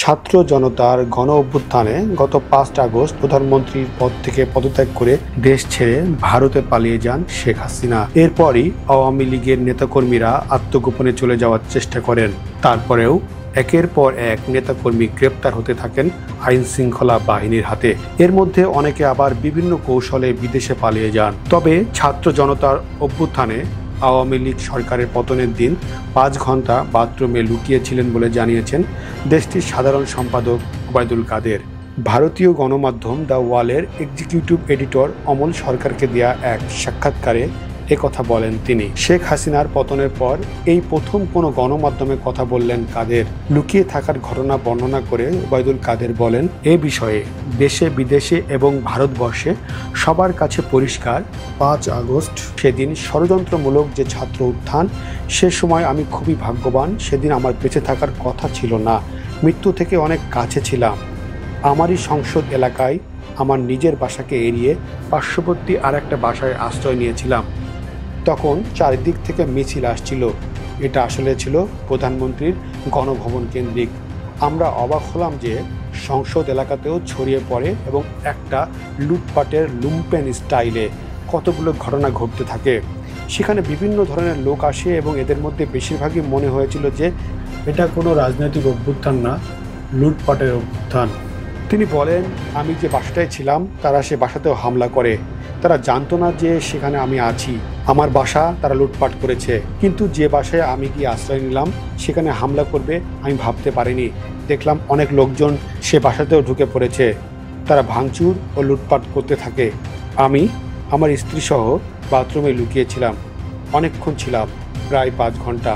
ছাত্র জনতার গণ অভ্যুত্থানে গত ৫ আগস্ট প্রধানমন্ত্রীর পদ থেকে পদত্যাগ করে দেশ ছেড়ে ভারতে পালিয়ে যান শেখ হাসিনা। এরপরই আওয়ামী লীগের নেতাকর্মীরা আত্মগোপনে চলে যাওয়ার চেষ্টা করেন। তারপরেও একের পর এক নেতাকর্মী গ্রেপ্তার হতে থাকেন আইন শৃঙ্খলা বাহিনীর হাতে। এর মধ্যে অনেকে আবার বিভিন্ন কৌশলে বিদেশে পালিয়ে যান। তবে ছাত্র জনতার অভ্যুত্থানে আওয়ামী লীগ সরকারের পতনের দিন ৫ ঘন্টা বাথরুমে লুকিয়েছিলেন বলে জানিয়েছেন দেশটির সাধারণ সম্পাদক ওবায়দুল কাদের। ভারতীয় গণমাধ্যম দ্য ওয়ালের এক্সিকিউটিভ এডিটর অমল সরকারকে দেয়া এক সাক্ষাৎকারে কথা বলেন তিনি। শেখ হাসিনার পতনের পর এই প্রথম কোনো গণমাধ্যমে কথা বললেন কাদের। লুকিয়ে থাকার ঘটনা বর্ণনা করে ওবায়দুল কাদের বলেন, এ বিষয়ে দেশে বিদেশে এবং ভারতবর্ষে সবার কাছে পরিষ্কার, ৫ আগস্ট সেদিন ষড়যন্ত্রমূলক যে ছাত্র উত্থান, সে সময় আমি খুবই ভাগ্যবান। সেদিন আমার বেঁচে থাকার কথা ছিল না, মৃত্যু থেকে অনেক কাছে ছিলাম। আমারই সংসদ এলাকায় আমার নিজের বাসাকে এড়িয়ে পার্শ্ববর্তী আর একটা বাসায় আশ্রয় নিয়েছিলাম। তখন চারিদিক থেকে মিছিল আসছিল। এটা আসলে ছিল প্রধানমন্ত্রীর গণভবন কেন্দ্রিক। আমরা অবাক হলাম যে সংসদ এলাকাতেও ছড়িয়ে পড়ে এবং একটা লুটপাটের লুম্পেন স্টাইলে কতগুলো ঘটনা ঘটতে থাকে। সেখানে বিভিন্ন ধরনের লোক আসে এবং এদের মধ্যে বেশিরভাগই মনে হয়েছিল যে এটা কোনো রাজনৈতিক অভ্যুত্থান না, লুটপাটের অভ্যুত্থান। তিনি বলেন, আমি যে বাসাটায় ছিলাম তারা সে বাসাতেও হামলা করে। তারা জানতো না যে সেখানে আমি আছি। আমার বাসা তারা লুটপাট করেছে, কিন্তু যে বাসায় আমি গিয়ে আশ্রয় নিলাম সেখানে হামলা করবে আমি ভাবতে পারিনি। দেখলাম অনেক লোকজন সে বাসাতেও ঢুকে পড়েছে। তারা ভাঙচুর ও লুটপাট করতে থাকে। আমি আমার স্ত্রী সহ বাথরুমে লুকিয়েছিলাম। অনেকক্ষণ ছিলাম, প্রায় ৫ ঘন্টা।